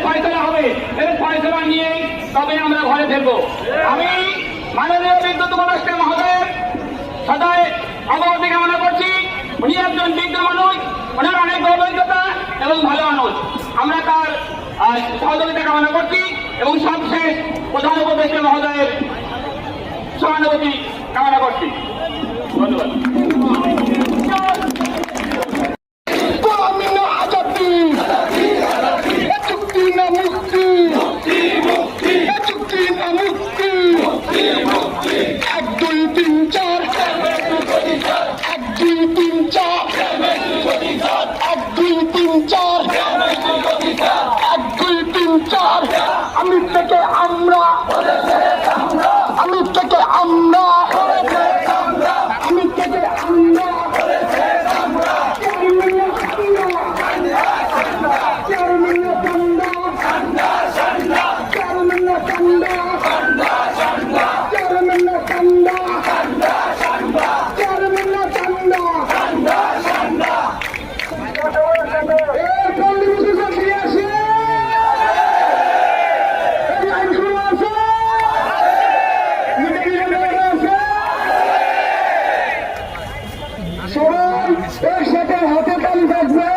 ফয়সলা হবে, এর ফয়সলা নিয়ে তবে আমরা ঘরে ফিরবো। আমি মাননীয় বিদ্যুৎ উপদেষ্টা মহোদয়ের সদায় অবগতি কামনা করছি। উনি একজন বিজ্ঞ মানুষ, ওনার অনেক অভিজ্ঞতা এবং ভালো মানুষ। আমরা তার সহযোগিতা কামনা করছি এবং সবশেষ প্রধান উপদেষ্টা মহোদয়ের সহানুভূতি কামনা করছি। ধন্যবাদ। আমি থেকে আমরা, আমি থেকে আমরা, আমি থেকে আমরা, সবাই এর সাথে হাতে তালি থাকবে।